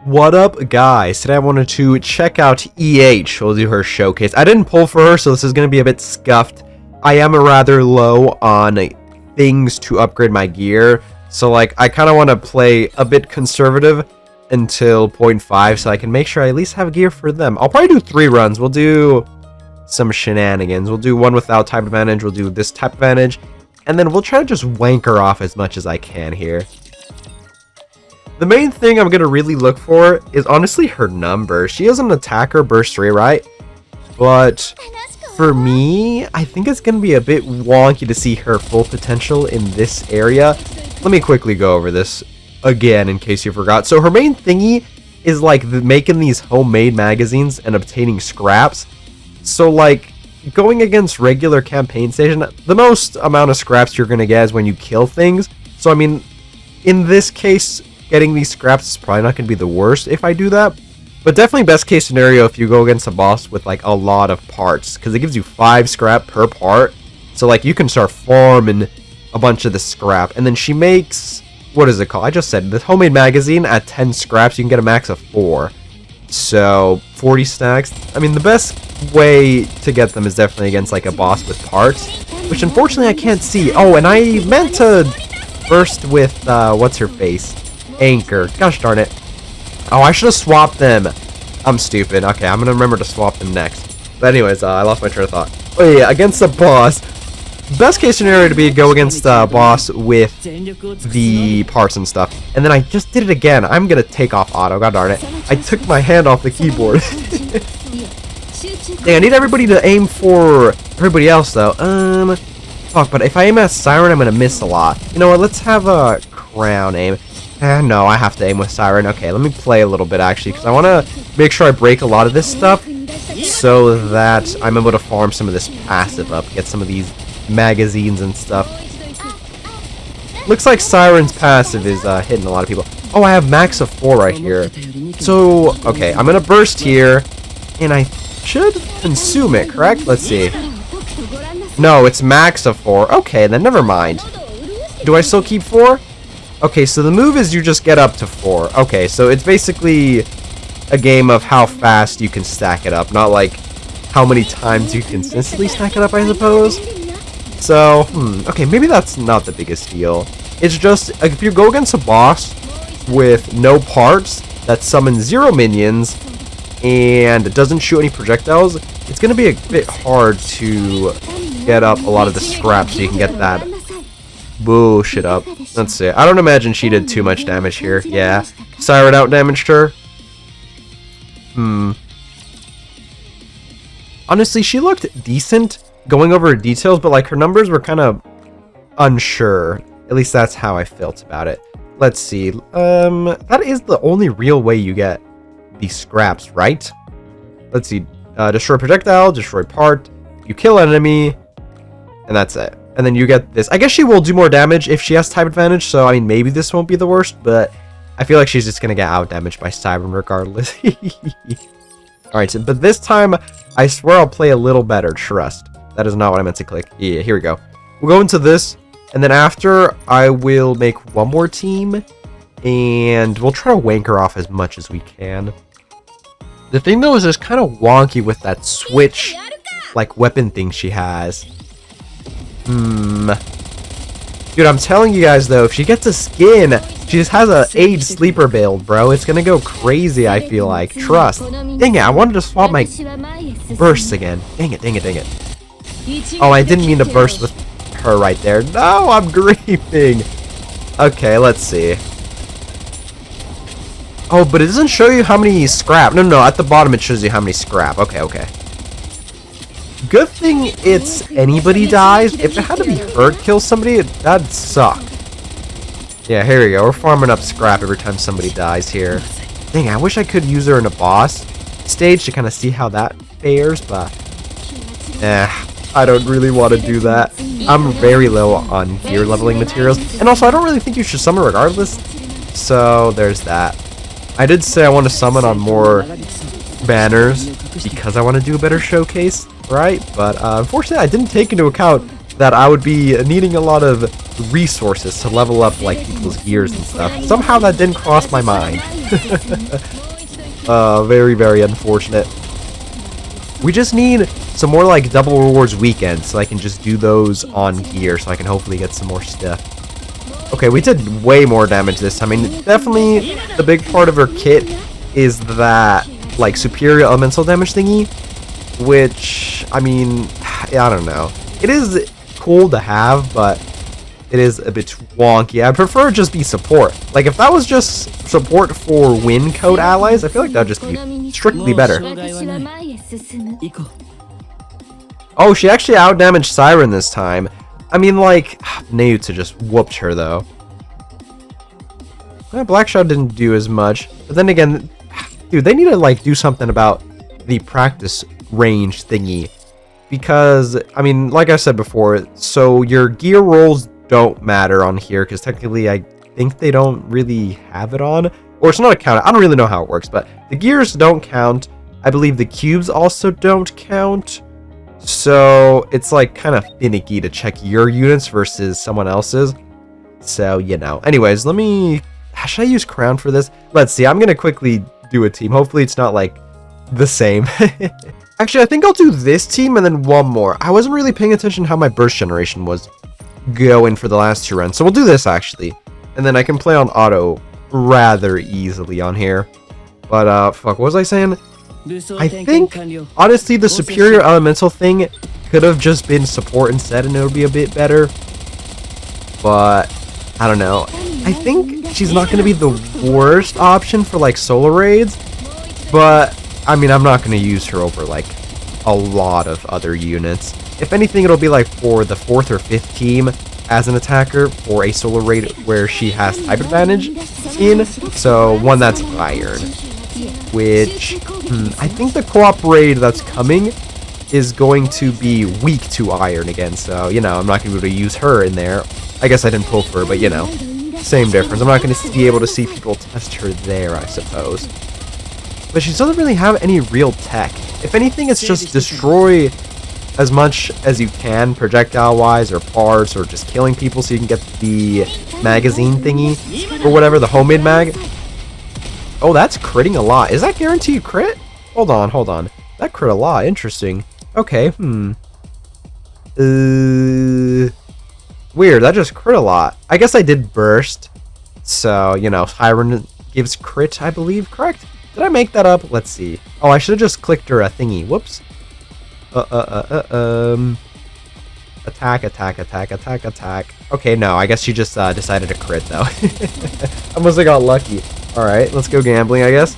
What up, guys? Today I wanted to check out EH. We'll do her showcase. I didn't pull for her, so this is going to be a bit scuffed. I am rather low on things to upgrade my gear, so like I kind of want to play a bit conservative until 0.5 so I can make sure I at least have gear for them. I'll probably do 3 runs. We'll do some shenanigans. We'll do one without type advantage. We'll do this type advantage, and then we'll try to just wank her off as much as I can here. The main thing I'm going to really look for is honestly her number. She is an attacker burst 3, right? But for me, I think it's going to be a bit wonky to see her full potential in this area. Let me quickly go over this again in case you forgot. So her main thingy is like making these homemade magazines and obtaining scraps. So like going against regular campaign station, the most amount of scraps you're going to get is when you kill things. So I mean, in this case, getting these scraps is probably not going to be the worst if I do that. But definitely best case scenario if you go against a boss with like a lot of parts. Because it gives you 5 scrap per part. So like you can start farming a bunch of the scrap. And then she makes, what is it called? I just said the homemade magazine at 10 scraps. You can get a max of 4. So 40 stacks. I mean the best way to get them is definitely against like a boss with parts. Which unfortunately I can't see. Oh, and I meant to burst with, what's her face? Anchor. Gosh darn it. Oh, I should have swapped them. I'm stupid. Okay, I'm gonna remember to swap them next. But anyways, I lost my train of thought. Oh yeah, against the boss. Best case scenario to be go against the boss with the parts and stuff. And then I just did it again. I'm gonna take off auto. God darn it. I took my hand off the keyboard. Dang, I need everybody to aim for everybody else though. Fuck, but if I aim at Siren, I'm gonna miss a lot. You know what? Let's have a crown aim. No, I have to aim with Siren. Okay, let me play a little bit actually, because I want to make sure I break a lot of this stuff so that I'm able to farm some of this passive up, get some of these magazines and stuff. Looks like Siren's passive is hitting a lot of people. Oh, I have max of 4 right here. So, okay, I'm going to burst here, and I should consume it, correct? Let's see. No, it's max of 4. Okay, then never mind. Do I still keep 4? Okay, so the move is you just get up to 4. Okay, so it's basically a game of how fast you can stack it up, not like how many times you consistently stack it up, I suppose. So, okay, maybe that's not the biggest deal. It's just, like, if you go against a boss with no parts that summons 0 minions and doesn't shoot any projectiles, it's going to be a bit hard to get up a lot of the scraps so you can get that bullshit up. Let's see. I don't imagine she did too much damage here. Yeah. Siren out-damaged her. Honestly, she looked decent going over her details, but like her numbers were kind of unsure. At least that's how I felt about it. Let's see. That is the only real way you get these scraps, right? Let's see. Destroy projectile, destroy part, you kill enemy, and that's it. And then you get this. I guess she will do more damage if she has type advantage, so I mean maybe this won't be the worst, but I feel like she's just gonna get out damaged by Siren regardless. Alright, so, but this time I swear I'll play a little better, trust. That is not what I meant to click. Yeah, here we go. We'll go into this, and then after I will make one more team, and we'll try to wank her off as much as we can. The thing though is it's kind of wonky with that switch like weapon thing she has. Dude, I'm telling you guys though, if she gets a skin, she just has a age sleeper build, bro. It's gonna go crazy, I feel like. Trust. Dang it, I wanted to swap my bursts again. Dang it, dang it, dang it. Oh, I didn't mean to burst with her right there. No, I'm griefing. Okay, let's see. Oh, but it doesn't show you how many scrap. No, at the bottom it shows you how many scrap. Okay, okay. Good thing it's anybody dies. If it had to be her kill somebody, that'd suck. Yeah, here we go. We're farming up scrap every time somebody dies here. Dang, I wish I could use her in a boss stage to kind of see how that fares, but I don't really want to do that. I'm very low on gear leveling materials, and also I don't really think you should summon regardless, so there's that. I did say I want to summon on more banners because I want to do a better showcase, right? But unfortunately I didn't take into account that I would be needing a lot of resources to level up like people's gears and stuff. Somehow that didn't cross my mind. Very, very unfortunate. We just need some more like double rewards weekends so I can just do those on gear so I can hopefully get some more stuff. Okay, we did way more damage this time. I mean, definitely the big part of her kit is that like superior elemental damage thingy, which, I mean, I don't know. It is cool to have, but it is a bit wonky. I prefer just be support. Like, if that was just support for win code allies, I feel like that would just be strictly better. Oh, she actually outdamaged Siren this time. I mean, like, Naruto just whooped her, though. Blackshot didn't do as much. But then again, dude, they need to, like, do something about the practice range thingy. Because, I mean, like I said before, so your gear rolls don't matter on here, because technically I think they don't really have it on. Or it's not a count. I don't really know how it works, but the gears don't count. I believe the cubes also don't count. So it's like kind of finicky to check your units versus someone else's. So, you know. Anyways, let me... Should I use Crown for this? Let's see. I'm going to quickly do a team. Hopefully it's not like the same. Actually, I think I'll do this team and then one more. I wasn't really paying attention how my burst generation was going for the last two runs. So we'll do this actually. And then I can play on auto rather easily on here. But, fuck, what was I saying? I think, honestly, the superior elemental thing could have just been support instead and it would be a bit better. But, I don't know. I think she's not going to be the worst option for, like, solo raids. But, I mean, I'm not going to use her over, like, a lot of other units. If anything, it'll be, like, for the 4th or 5th team as an attacker for a solo raid where she has type advantage in. So, one that's iron. Which, I think the co-op raid that's coming is going to be weak to iron again. So, you know, I'm not going to be able to use her in there. I guess I didn't pull for her, but, you know, same difference. I'm not going to be able to see people test her there, I suppose. But she doesn't really have any real tech. If anything, it's just destroy as much as you can, projectile-wise, or parts, or just killing people so you can get the magazine thingy, or whatever, the homemade mag. Oh, that's critting a lot. Is that guaranteed crit? Hold on, hold on. That crit a lot. Interesting. Okay, weird, that just crit a lot. I guess I did burst. So, you know, Siren gives crit, I believe, correct? Did I make that up? Let's see. Oh, I should have just clicked her a thingy. Whoops. Attack, attack, attack, attack, attack. Okay, no, I guess she just decided to crit, though. I must have got lucky. Alright, let's go gambling, I guess.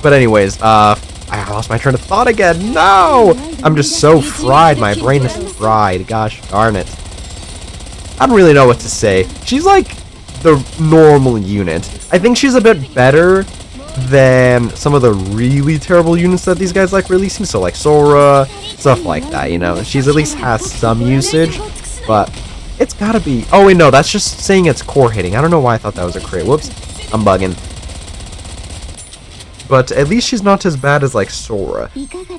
But anyways, I lost my train of thought again. No! I'm just so fried. My brain is fried. Gosh darn it. I don't really know what to say. She's like the normal unit. I think she's a bit better than some of the really terrible units that these guys like releasing. So like Sora, stuff like that, you know. She's at least has some usage, but it's gotta be... Oh wait, no, that's just saying it's core hitting. I don't know why I thought that was a crit. Whoops, I'm bugging. But at least she's not as bad as like Sora.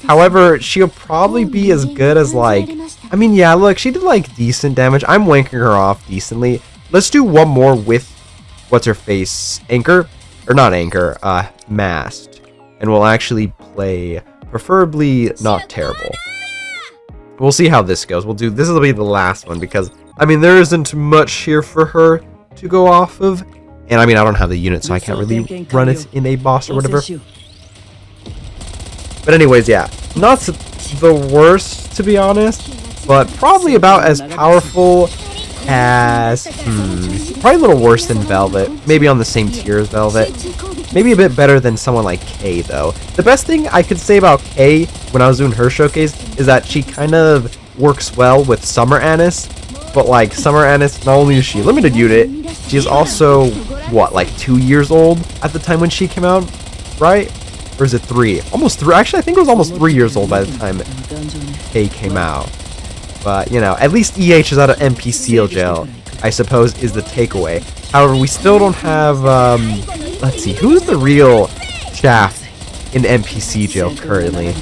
However, she'll probably be as good as like... I mean, yeah, look, she did like decent damage. I'm wanking her off decently. Let's do one more with... What's her face? Anchor? Or not Anchor, Mast. And we'll actually play preferably not terrible. We'll see how this goes. We'll do... This will be the last one because... I mean, there isn't much here for her to go off of. And I mean, I don't have the unit, so I can't really run it in a boss or whatever. But anyways, yeah. Not the worst, to be honest. But probably about as powerful as... probably a little worse than Velvet. Maybe on the same tier as Velvet. Maybe a bit better than someone like Kay, though. The best thing I could say about Kay when I was doing her showcase is that she kind of works well with Summer Anise. But like Summer Anise, not only is she a limited unit, she is also, what, like 2 years old at the time when she came out, right? Or is it 3? Almost 3. Actually, I think it was almost 3 years old by the time Kay came out. But, you know, at least EH is out of NPC jail, I suppose, is the takeaway. However, we still don't have, let's see, who's the real Shaft in NPC jail currently?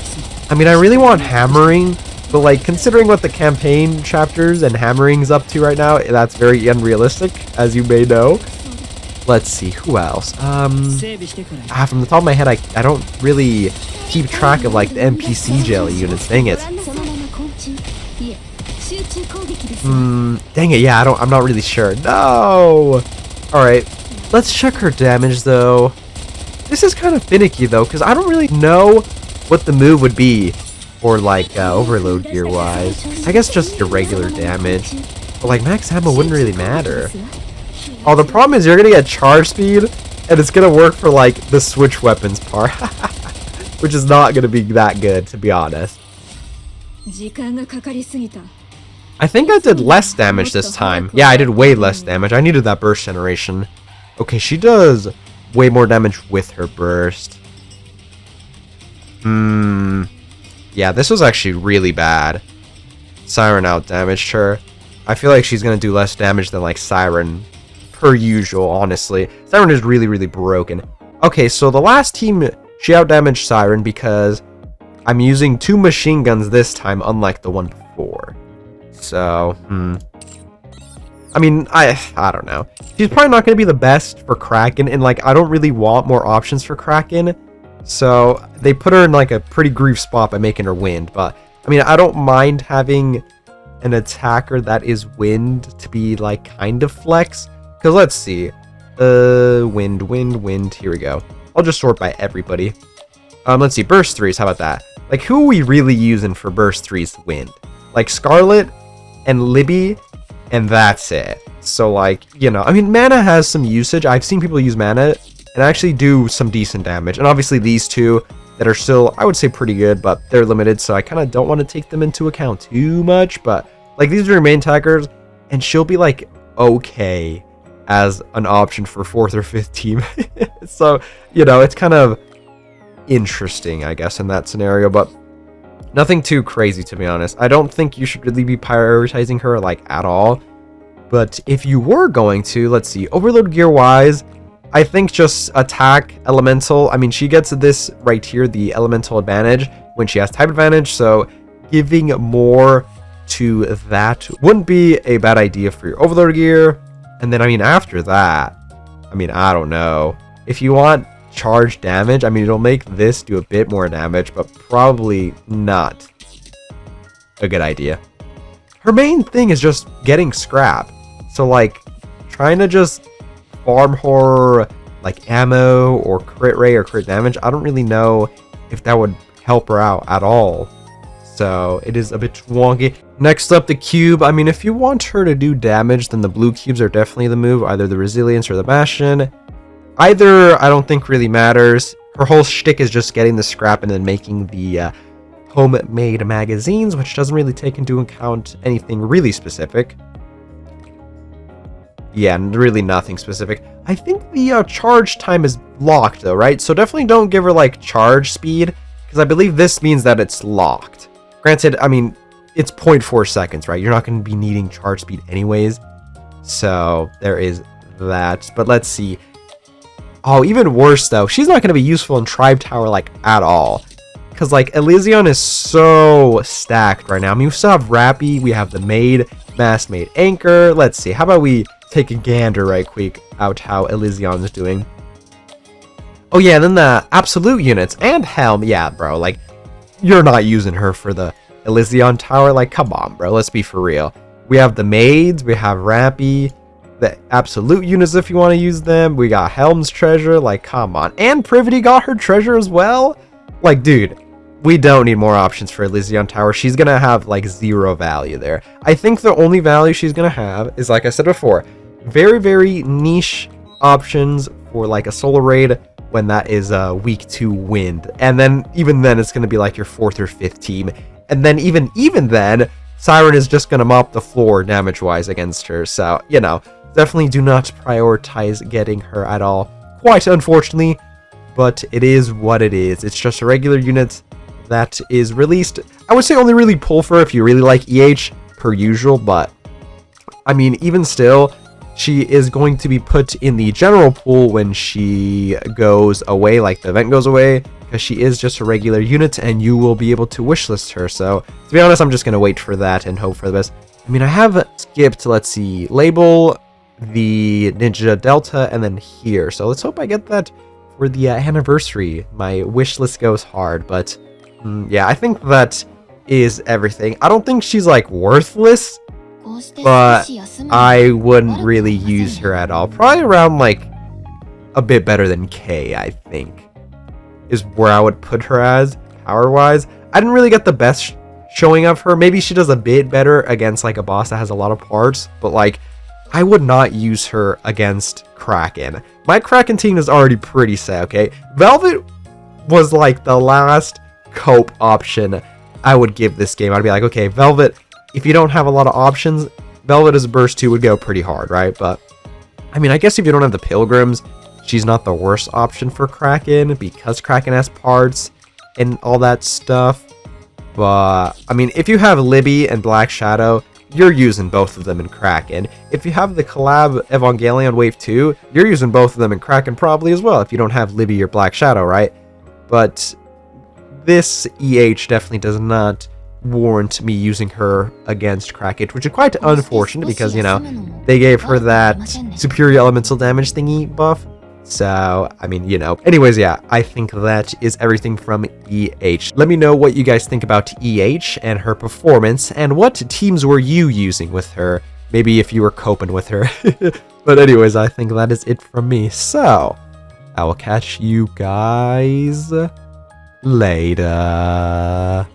I mean, I really want Hammering, But like, considering what the campaign chapters and hammering's up to right now, that's very unrealistic, as you may know. Let's see, who else? From the top of my head, I don't really keep track of like the NPC jelly units. Dang it. Dang it, yeah, I'm not really sure. No! Alright, let's check her damage though. This is kind of finicky though, because I don't really know what the move would be for like overload gear wise. I guess just your regular damage. But like max ammo wouldn't really matter. Oh, the problem is you're gonna get charge speed, and it's gonna work for like the switch weapons part. Which is not gonna be that good, to be honest. I think I did less damage this time. Yeah, I did way less damage. I needed that burst generation. Okay, she does way more damage with her burst. Yeah, this was actually really bad. Siren out damaged her. I feel like she's gonna do less damage than like Siren per usual, honestly. Siren is really, really broken. Okay, so the last team, she out damaged Siren because I'm using 2 machine guns this time, unlike the one before. So, I mean, I don't know. She's probably not going to be the best for Kraken, and like, I don't really want more options for Kraken. So, they put her in like a pretty grief spot by making her wind. But, I mean, I don't mind having an attacker that is wind to be like kind of flex. Because let's see. Wind. Here we go. I'll just sort by everybody. Let's see. Burst 3s. How about that? Like, who are we really using for Burst 3's wind? Like, Scarlet and Libby, and that's it. So, like, you know, I mean, mana has some usage. I've seen people use mana and actually do some decent damage. And obviously these two that are still, I would say, pretty good, but they're limited, so I kind of don't want to take them into account too much. But, like, these are your main attackers, and she'll be, like, okay as an option for 4th or 5th team. So, you know, it's kind of interesting, I guess, in that scenario, but nothing too crazy, to be honest. I don't think you should really be prioritizing her, like, at all. But if you were going to, let's see, overload gear wise, I think just attack elemental. I mean, she gets this right here, the elemental advantage, when she has type advantage, so giving more to that wouldn't be a bad idea for your overload gear. And then, I mean, after that, I mean, I don't know. If you want charge damage, I mean, it'll make this do a bit more damage, but probably not a good idea. Her main thing is just getting scrap, so like trying to just farm her like ammo or crit rate or crit damage, I don't really know if that would help her out at all, so it is a bit wonky. Next up, the cube. I mean, if you want her to do damage, then the blue cubes are definitely the move, either the resilience or the bastion. Either, I don't think really matters. Her whole shtick is just getting the scrap and then making the homemade magazines, which doesn't really take into account anything really specific. Yeah, really nothing specific. I think the charge time is locked though, right? So definitely don't give her like charge speed, because I believe this means that it's locked. Granted, I mean, it's 0.4 seconds, right? You're not going to be needing charge speed anyways. So there is that. But let's see. Oh, even worse though, she's not going to be useful in Tribe Tower like at all, because like Elysion is so stacked right now. I mean, we still have Rappy, we have the Maid, Mass Maid Anchor. Let's see, how about we take a gander right quick out how Elysion is doing. Oh yeah, and then the absolute units and Helm. Yeah, bro, like you're not using her for the Elysion Tower. Like, come on, bro, let's be for real. We have the Maids, we have Rappy, the absolute units if you want to use them. We got Helm's treasure, like come on. And Privity got her treasure as well. Like, dude, we don't need more options for Elysion Tower. She's gonna have like 0 value there. I think the only value she's gonna have is, like I said before, very, very niche options for like a solo raid when that is weak to wind. And then even then it's gonna be like your 4th or 5th team. And then even then, Siren is just gonna mop the floor damage wise against her. So, you know, definitely do not prioritize getting her at all, quite unfortunately, but it is what it is. It's just a regular unit that is released. I would say only really pull for if you really like EH per usual, but I mean, even still, she is going to be put in the general pool when she goes away, like the event goes away, because because she is just a regular unit and you will be able to wishlist her. So to be honest, I'm just going to wait for that and hope for the best. I mean, I have skipped, let's see, label, the Ninja Delta, and then here. So let's hope I get that for the anniversary. My wish list goes hard, but yeah, I think that is everything. I don't think she's like worthless, but I wouldn't really use her at all. Probably around like a bit better than K, I think, is where I would put her as power wise. I didn't really get the best showing of her. Maybe she does a bit better against like a boss that has a lot of parts, but like I would not use her against Kraken. My Kraken team is already pretty set, okay? Velvet was like the last cope option I would give this game. I'd be like, okay, Velvet, if you don't have a lot of options, Velvet as a burst 2 would go pretty hard, right? But I mean, I guess if you don't have the Pilgrims, she's not the worst option for Kraken because Kraken has parts and all that stuff. But I mean, if you have Libby and Black Shadow, you're using both of them in Kraken. If you have the collab Evangelion Wave 2, you're using both of them in Kraken probably as well if you don't have Libby or Black Shadow, right? But this EH definitely does not warrant me using her against Kraken, which is quite unfortunate because, you know, they gave her that superior elemental damage thingy buff. So, I mean, you know. Anyways, yeah, I think that is everything from EH. Let me know what you guys think about EH and her performance, and what teams were you using with her? Maybe if you were coping with her. But anyways, I think that is it from me. So, I will catch you guys later.